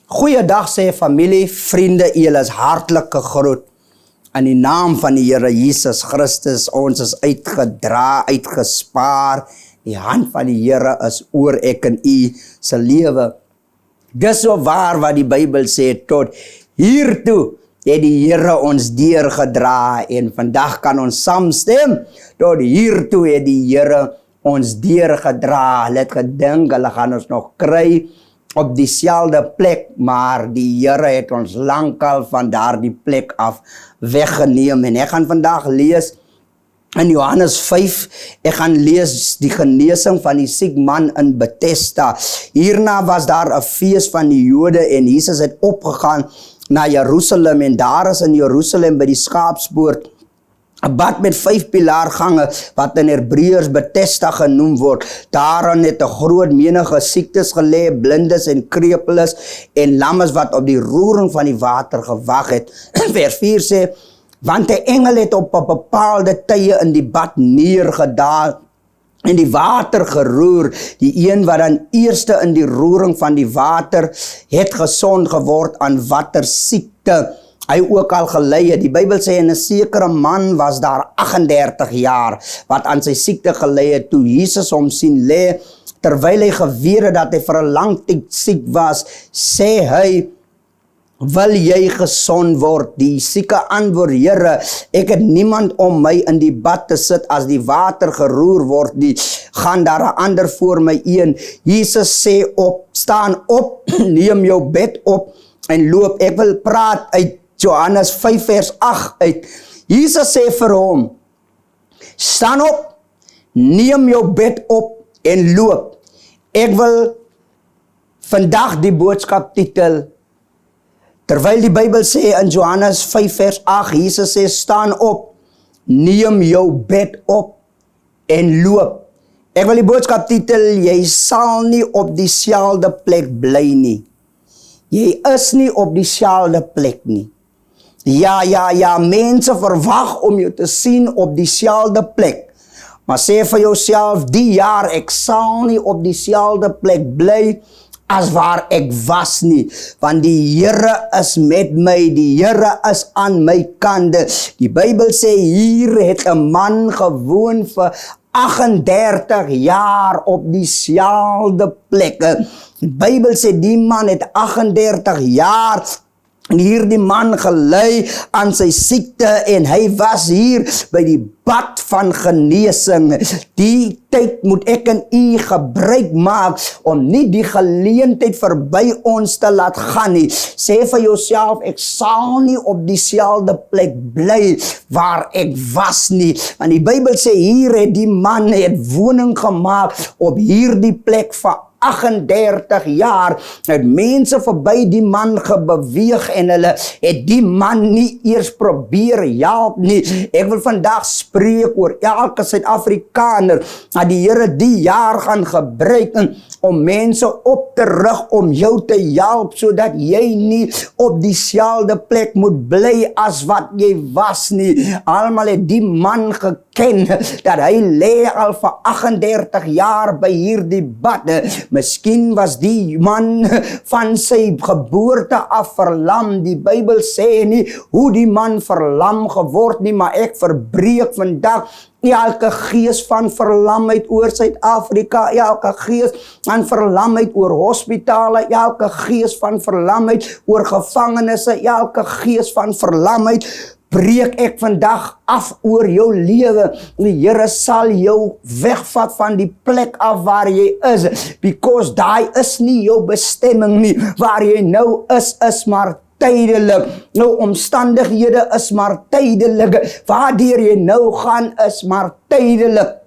Goeiedag sê familie, vriende, julle is hartlik gegroet. In die naam van die Here Jesus Christus, ons is uitgedra, uitgespaar. Die hand van die Here is oor ek en u se lewe. Dis so waar wat die Bybel sê, tot hiertoe het die Here ons deurgedra en vandag kan ons saamstem. Tot hiertoe het die Here ons deurgedra. Hulle het gedink, hulle gaan ons nog kry op dieselfde plek, maar die Here het ons lankal van daardie plek af weggeneem. En ek gaan vandag lees in Johannes 5, ek gaan lees die genesing van die siek man in Bethesda. Hierna was daar 'n fees van die Jode en Jesus het opgegaan na Jerusalem en daar is in Jerusalem by die Skaapspoort 'n bad met 5 pilaargange wat in Hebreërs Bethesda genoem word. Daarin het 'n groot menige siektes gelê, blindes en krepeles en lammes wat op die roering van die water gewag het. Vers 4 sê, want 'n engel het op 'n bepaalde tye in die bad neergedaal en die water geroer. Die een wat dan eerste in die roering van die water het gesond geword aan watter siekte hy ook al gelei het. Die Bybel sê en 'n sekere man was daar 38 jaar wat aan sy siekte gelei het. Toe Jesus hom sien lê, terwyl hy geweet het dat hy vir 'n lang tyd siek was, sê hy, wil jy gesond word? Die sieke antwoord, Here, ek het niemand om my in die bad te sit as die water geroer word nie. Gaan daar 'n ander voor my een. Jesus sê staan op, neem jou bed op en loop. Ek wil praat uit Johannes 5 vers 8 uit. Jesus sê vir hom, staan op, neem jou bed op en loop. Ek wil vandag die boodskap titel, terwyl die Bybel sê in Johannes 5 vers 8, Jesus sê, staan op, neem jou bed op en loop. Ek wil die boodskap titel, jy sal nie op dieselfde plek bly nie. Jy is nie op dieselfde plek nie. Ja, mense verwag om jou te sien op dieselfde plek. Maar sê vir jouself, die jaar ek sal nie op dieselfde plek bly as waar ek was nie, want die Here is met my, die Here is aan my kante. Die Bybel sê, hier het 'n man gewoon vir 38 jaar op dieselfde plek. Die Bybel sê, die man het 38 jaar en hierdie man gelei aan sy siekte en hy was hier by die bad van genesing. Die tyd moet ek en u gebruik maak om nie die geleentheid verby ons te laat gaan nie. Sê vir jouself, ek sal nie op dieselfde plek bly waar ek was nie. Want die Bybel sê, hier het die man het woning gemaak op hierdie plek vir 38 jaar het mense verby die man gebeweeg en hulle het die man nie eers probeer help nie. Ek wil vandag spreek oor elke Suid-Afrikaner dat die Here die jaar gaan gebruik om mense op te rig om jou te help sodat jy nie op dieselfde plek moet bly as wat jy was nie. Almal het die man geken dat hy lê al vir 38 jaar by hierdie bad. Miskien was die man van sy geboorte af verlam. Die Bybel sê nie hoe die man verlam geword nie, maar ek verbreek vandag elke gees van verlamheid oor Suid-Afrika, elke gees van verlamheid oor hospitale, elke gees van verlamheid oor gevangenisse, elke gees van verlamheid breek ek vandag af oor jou lewe. Die Here sal jou wegvat van die plek af waar jy is, because daai is nie jou bestemming nie. Waar jy nou is maar tydelik. Nou omstandighede is maar tydelik. Waardeur jy nou gaan is maar tydelik.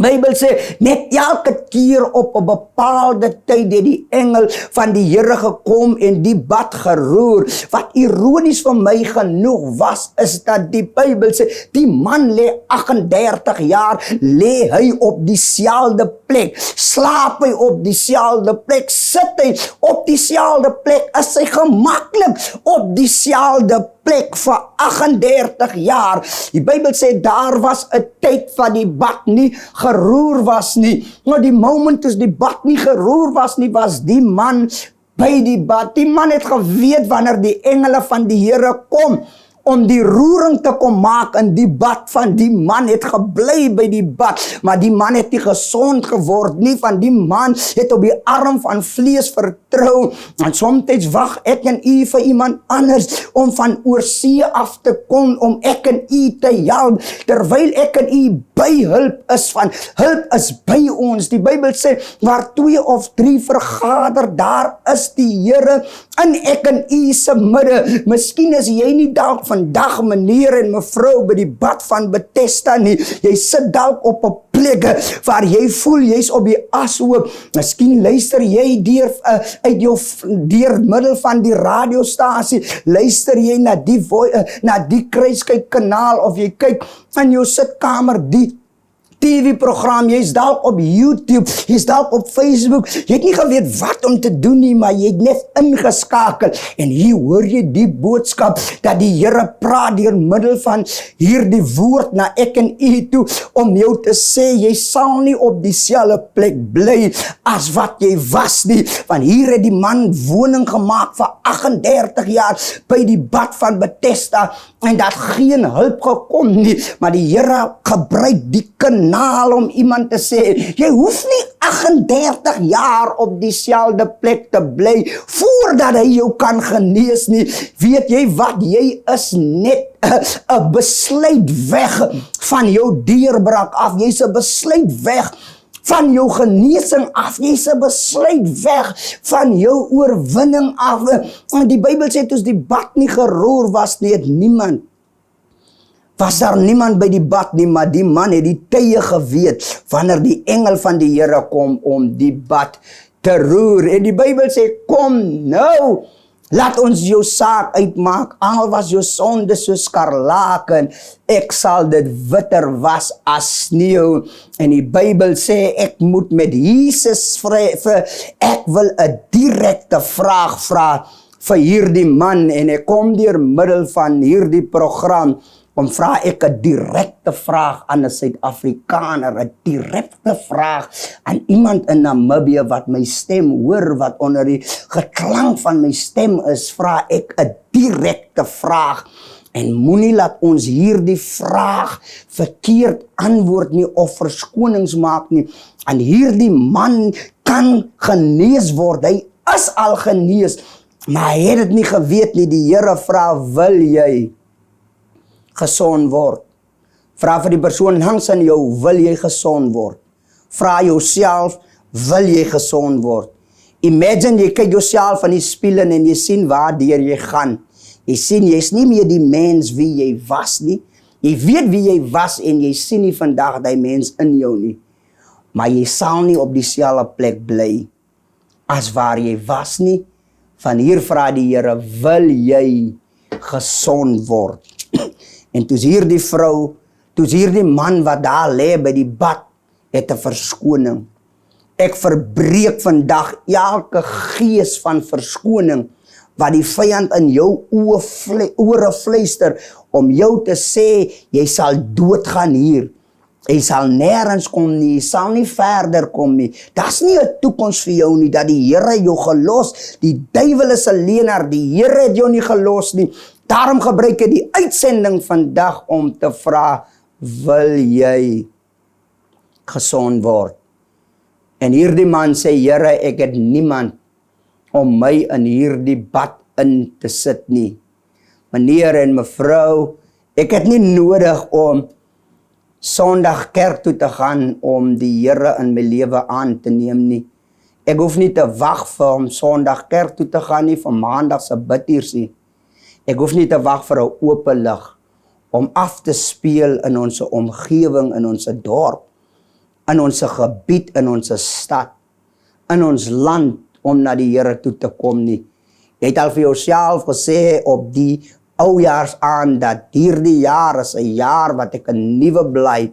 Bybel sê, net elke keer op 'n bepaalde tyd het die engel van die Here gekom en die bad geroer. Wat ironies vir my genoeg was, is dat die Bybel sê, die man lê 38 jaar, lê hy op dieselfde plek, slaap hy op dieselfde plek, sit hy op dieselfde plek, is hy gemaklik op dieselfde plek vir 38 jaar. Die Bybel sê, daar was 'n tyd van die bad nie geroer was nie. Maar die moment toe die bad nie geroer was nie, was die man by die bad. Die man het geweet wanneer die engele van die Here kom, om die roering te kom maak in die bad van die man, het gebly by die bad, maar die man het nie gesond geword nie, van die man het op die arm van vlees vertrou, en soms wag ek en u vir iemand anders, om van oorsee af te kom, om ek en u te help, terwyl ek en u by hulp is by ons. Die Bybel sê, waar 2 of 3 vergader, daar is die Here, in ek en u se midde. Miskien is jy nie dalk vandag meneer en mevrou by die bad van Bethesda nie, jy sit dalk op 'n plek waar jy voel jy's op die ashoop. Miskien luister jy deur middel van die radiostasie, luister jy na die kruiskyk kanaal, of jy kyk in jou sitkamer die TV-program, jy's dalk op YouTube, jy's dalk op Facebook, jy het nie geweet wat om te doen nie, maar jy het net ingeskakel, en hier hoor jy die boodskap, dat die Here praat deur middel van hierdie woord na ek en u toe, om jou te sê, jy sal nie op dieselfde plek bly, as wat jy was nie, want hier het die man woning gemaak vir 38 jaar, by die bad van Bethesda, en dat geen hulp gekom nie, maar die Here gebruik die kanaal om iemand te sê, jy hoef nie 38 jaar op dieselfde plek te bly, voordat hy jou kan genees nie. Weet jy wat, jy is net 'n besluit weg van jou deurbraak af, jy's 'n besluit weg van jou genesing af, jy's 'n besluit weg van jou oorwinning af. En die Bybel sê, toe die bad nie geroer was nie, was daar niemand by die bad nie, maar die man het die tye geweet, wanneer die engel van die Here kom om die bad te roer. En die Bybel sê, kom nou, laat ons jou saak uitmaak, al was jou sonde so skarlaken, ek sal dit witter was as sneeu. En die Bybel sê, ek moet met Jesus ek wil 'n direkte vraag vra vir hierdie man, en ek kom deur middel van hierdie program, om vra ek 'n direkte vraag aan 'n Suid-Afrikaner, 'n direkte vraag aan iemand in Namibië wat my stem hoor, wat onder die geklank van my stem is, vra ek 'n direkte vraag, en moenie laat ons hierdie vraag verkeerd antwoord nie, of verskonings maak nie, en hierdie man kan genees word, hy is al genees, maar hy het dit nie geweet nie. Die Here vra, wil jy gesond word? Vra vir die persoon langs aan jou, wil jy gesond word? Vra jouself, wil jy gesond word? Imagine jy kyk jouself in die spieël en jy sien waardeur jy gaan. Jy sien jy's nie meer die mens wie jy was nie. Jy weet wie jy was en jy sien nie vandag die mens in jou nie. Maar jy sal nie op dieselfde plek bly as waar jy was nie. Van hier vra die Here, wil jy gesond word? En toe's hier die vrou, toe's hier die man wat daar lê by die bad, het 'n verskoning. Ek verbreek vandag elke gees van verskoning wat die vyand in jou ore fluister om jou te sê, jy sal doodgaan hier. Jy sal nêrens kom nie, jy sal nie verder kom nie. Daar's nie 'n toekoms vir jou nie, dat die Here jou gelos. Die duiwel is 'n leienaar, die Here het jou nie gelos nie. Daarom gebruik ek die uitsending vandag om te vra, wil jy gesond word? En hierdie man sê, Here, ek het niemand om my in hierdie bad in te sit nie. Meneer en mevrou, ek het nie nodig om Sondag kerk toe te gaan om die Here in my lewe aan te neem nie. Ek hoef nie te wag vir om Sondag kerk toe te gaan nie, vir Maandag se bidtuurs nie. Ek hoef nie te wag vir 'n oop lig om af te speel in ons omgewing, in ons dorp, in ons gebied, in ons stad, in ons land, om na die Here toe te kom nie. Jy het al vir jouself gesê op die oujaars aan, dat hierdie jaar is 'n jaar wat ek 'n nuwe bly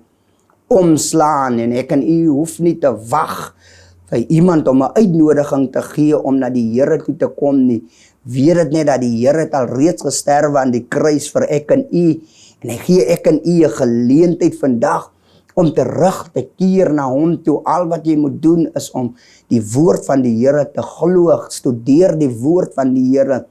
omslaan, en ek en u hoef nie te wag vir iemand om 'n uitnodiging te gee om na die Here toe te kom nie. Weet dit net dat die Here het al reeds gesterwe aan die kruis vir ek en u, en hy gee ek en u 'n geleentheid vandag om terug te keer na hom toe. Al wat jy moet doen is om die woord van die Here te glo, studeer die woord van die Here,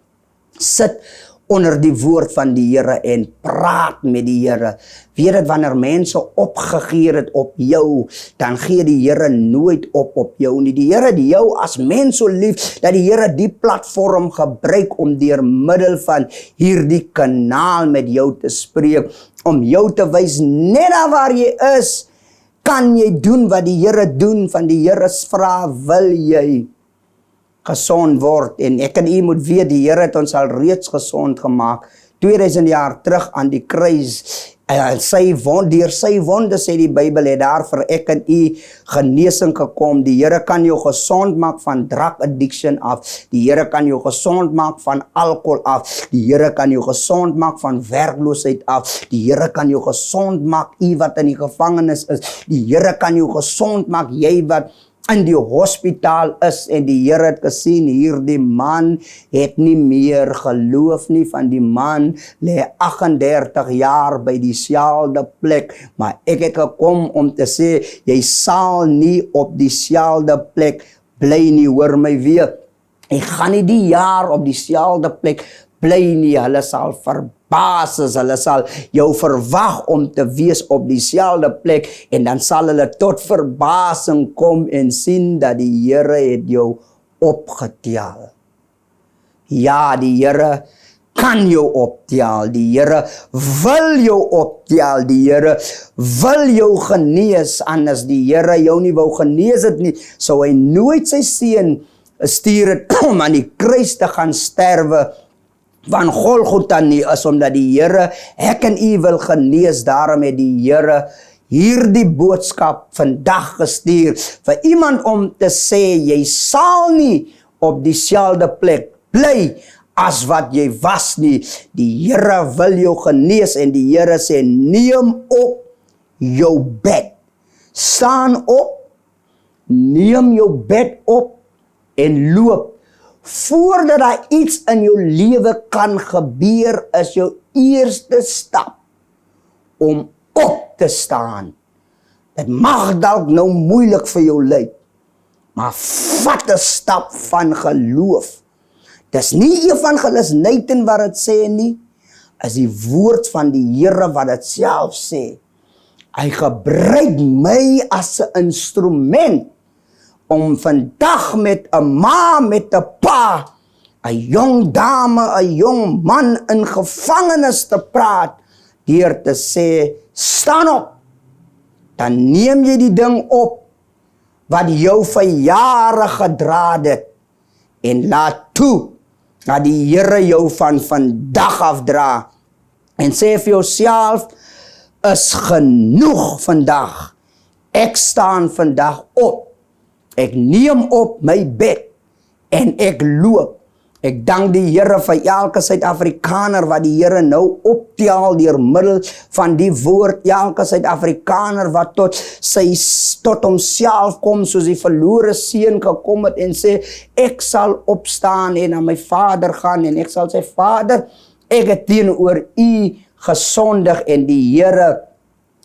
sit onder die woord van die Here en praat met die Here. Weet dat wanneer mense opgegee het op jou, dan gee die Here nooit op jou nie. Die Here die jou as mens so lief, dat die Here die platform gebruik om deur middel van hierdie kanaal met jou te spreek, om jou te wys, net daar waar jy is, kan jy doen wat die Here doen. Van die Here vra, wil jy gesond word? En ek en u moet weet, die Here het ons al reeds gesond gemaak, 2000 jaar terug aan die kruis. Deur sy wonde, sê die Bybel, het daar vir ek en u genesing gekom. Die Here kan jou gesond maak van drug addiction af. Die Here kan jou gesond maak van alcohol af. Die Here kan jou gesond maak van werkloosheid af. Die Here kan jou gesond maak, u wat in die gevangenis is. Die Here kan jou gesond maak, jy wat in die hospitaal is. En die Here het gesien, hierdie man het nie meer geloof nie. Van die man lê 38 jaar by dieselfde plek. Maar ek het gekom om te sê, jy sal nie op dieselfde plek bly nie, hoor my weer. Ek gaan nie die jaar op dieselfde plek bly nie. Hulle sal verbaas, hulle sal jou verwag om te wees op dieselfde plek, en dan sal hulle tot verbasing kom en sien dat die Here het jou opgetel. Ja, die Here kan jou optel, die Here wil jou optel, die Here wil jou genees. Anders die Here jou nie wou genees het nie, sou hy nooit sy seun stuur het om aan die kruis te gaan sterwe van Golgotha nie, is omdat die Here ek en u wil genees. Daarom het die Here hierdie boodskap vandag gestuur vir iemand om te sê, jy sal nie op dieselfde plek bly as wat jy was nie. Die Here wil jou genees, en die Here sê, neem op jou bed, staan op, neem jou bed op en loop. Voordat daar iets in jou lewe kan gebeur, is jou eerste stap om op te staan. Dit mag dalk nou moeilik vir jou lyk, maar vat 'n stap van geloof. Dis nie evangelis Nathan wat dit sê nie, is die woord van die Here wat dit self sê. Hy gebruik my as 'n instrument om vandag met 'n ma, met 'n pa, 'n jong dame, 'n jong man in gevangenis te praat, deur te sê, staan op. Dan neem jy die ding op wat jou vir jare gedra het, en laat toe dat die Here jou van vandag afdra, en sê vir jouself, is genoeg vandag. Ek staan vandag op. Ek neem op my bed en ek loop. Ek dank die Here vir elke Suid-Afrikaner wat die Here nou optel deur middel van die woord. Elke Suid-Afrikaner wat tot homself kom, soos die verlore seun gekom het en sê, ek sal opstaan en na my Vader gaan, en ek sal sê, Vader, ek het teenoor u gesondig. En die Here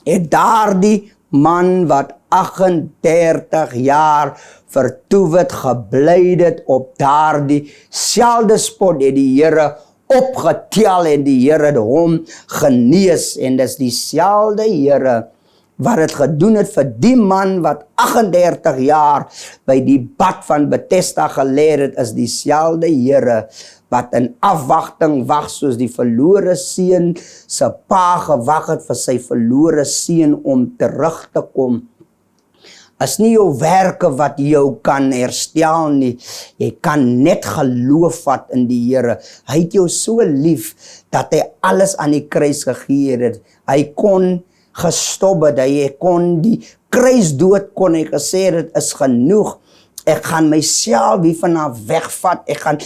het daardie man wat 38 jaar vertoef het, gebly het op daardie selfde spot, het die Here opgetel, en die Here het hom genees. En dis dieselfde Here wat het gedoen het vir die man wat 38 jaar by die bad van Bethesda gelê het, is dieselfde Here wat in afwagting wag, soos die verlore seun se pa gewag het vir sy verlore seun om terug te kom. Is nie jou werke wat jou kan herstel nie. Jy kan net geloof vat in die Here. Hy het jou so lief dat hy alles aan die kruis gegee het. Hy kon gestop het, hy kon die kruisdood, kon hy gesê het, is genoeg. Ek gaan myself hier vanaf wegvat. Ek gaan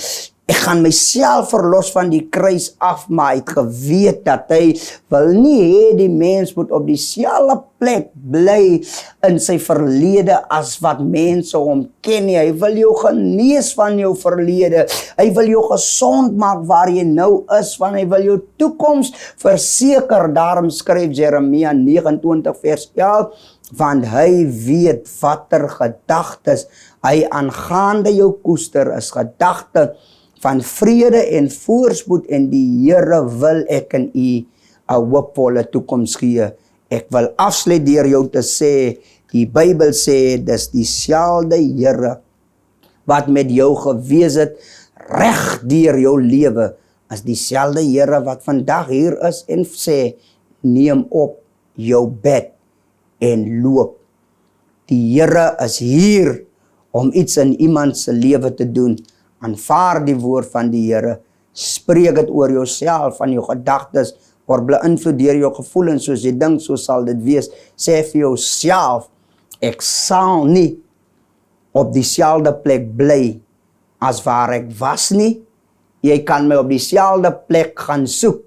Ek gaan myself verlos van die kruis af, maar hy het geweet dat hy wil nie hê die mens moet op dieselfde plek bly in sy verlede as wat mense hom ken nie. Hy wil jou genees van jou verlede. Hy wil jou gesond maak waar jy nou is, want hy wil jou toekoms verseker. Daarom skryf Jeremia 29 vers 11, want hy weet watter gedagtes hy aangaande jou koester is, gedagte van vrede en voorspoed, en die Here wil ek in u 'n hoopvolle toekoms gee. Ek wil afsluit deur jou te sê, die Bybel sê, dis dieselfde Here wat met jou gewees het reg deur jou lewe, as dieselfde Here wat vandag hier is en sê, neem op jou bed en loop. Die Here is hier om iets in iemand se lewe te doen. Aanvaar die woord van die Here. Spreek dit oor jouself, van jou gedagtes word beïnvloed deur jou gevoelens, soos jy dink, so sal dit wees. Sê vir jouself, ek sal nie op dieselfde plek bly as waar ek was nie. Jy kan my op dieselfde plek gaan soek,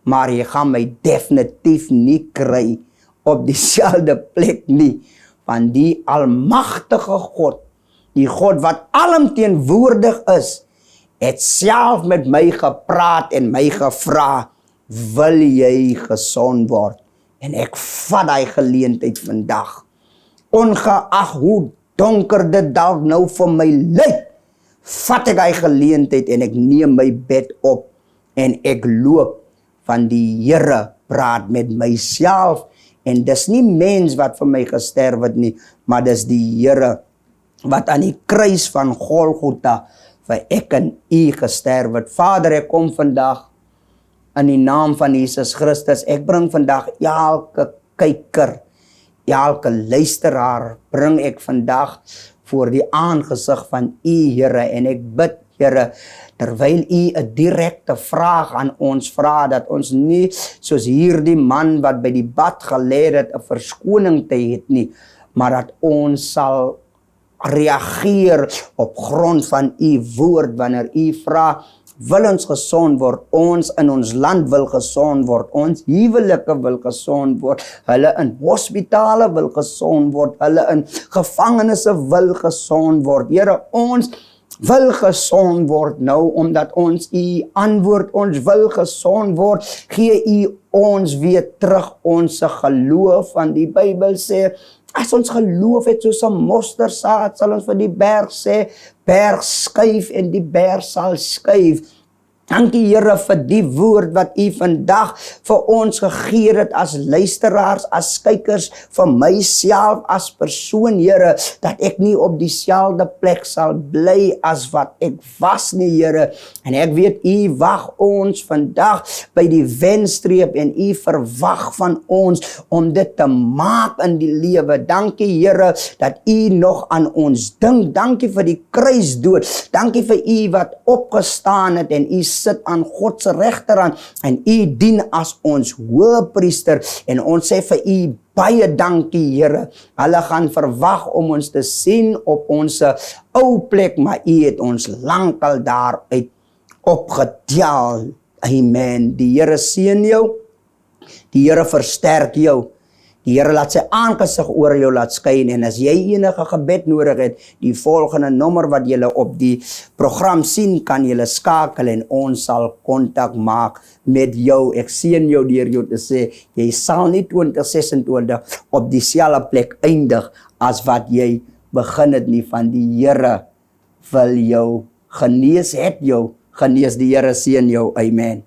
maar jy gaan my definitief nie kry op dieselfde plek nie, want die almagtige God, die God wat alomteenwoordig is, het self met my gepraat en my gevra, wil jy gesond word? En ek vat die geleentheid vandag, ongeag hoe donker dit dalk nou vir my lyk, vat ek die geleentheid en ek neem my bed op en ek loop, van die Here praat met myself, en dis nie mens wat vir my gesterf het nie, maar dis die Here wat aan die kruis van Golgotha vir ek en u gesterf het. Vader, ek kom vandag in die naam van Jesus Christus. Ek bring vandag elke kyker, elke luisteraar, bring ek vandag voor die aangesig van u, Here, en ek bid, Here, terwyl u 'n direkte vraag aan ons vra, dat ons nie soos hierdie man wat by die bad gelê het 'n verskoning te het nie, maar dat ons sal reageer op grond van u woord, wanneer u vra, wil ons gesond word, ons in ons land wil gesond word, ons huwelike wil gesond word, hulle in hospitale wil gesond word, hulle in gevangenisse wil gesond word. Here, ons wil gesond word nou, omdat ons u antwoord, ons wil gesond word, gee u ons weer terug ons geloof, van die Bybel sê, as ons geloof het soos 'n mosterdsaad, sal ons vir die berg sê, berg skuif, en die berg sal skuif. Dankie Here vir die woord wat u vandag vir ons gegee het as luisteraars, as kykers, vir myself as persoon, Here, dat ek nie op dieselfde plek sal bly as wat ek was nie, Here. En ek weet u wag ons vandag by die wenstreep en u verwag van ons om dit te maak in die lewe. Dankie Here dat u nog aan ons dink. Dankie vir die kruisdood. Dankie vir u wat opgestaan het en u sit aan God se regterhand en u dien as ons hoëpriester, en ons sê vir u baie dankie Here. Hulle gaan verwag om ons te sien op ons ou plek, maar u het ons lankal daaruit opgetel. Amen. Die Here seën jou. Die Here versterk jou. Die Here laat sy aangesig oor jou laat skyn, en as jy enige gebed nodig het, die volgende nommer wat jy op die program sien, kan jy skakel en ons sal kontak maak met jou. Ek seën jou deur jou te sê, jy sal nie 2026 op dieselfde plek eindig as wat jy begin het nie, van die Here wil jou genees, het jou genees. Die Here seën jou. Amen.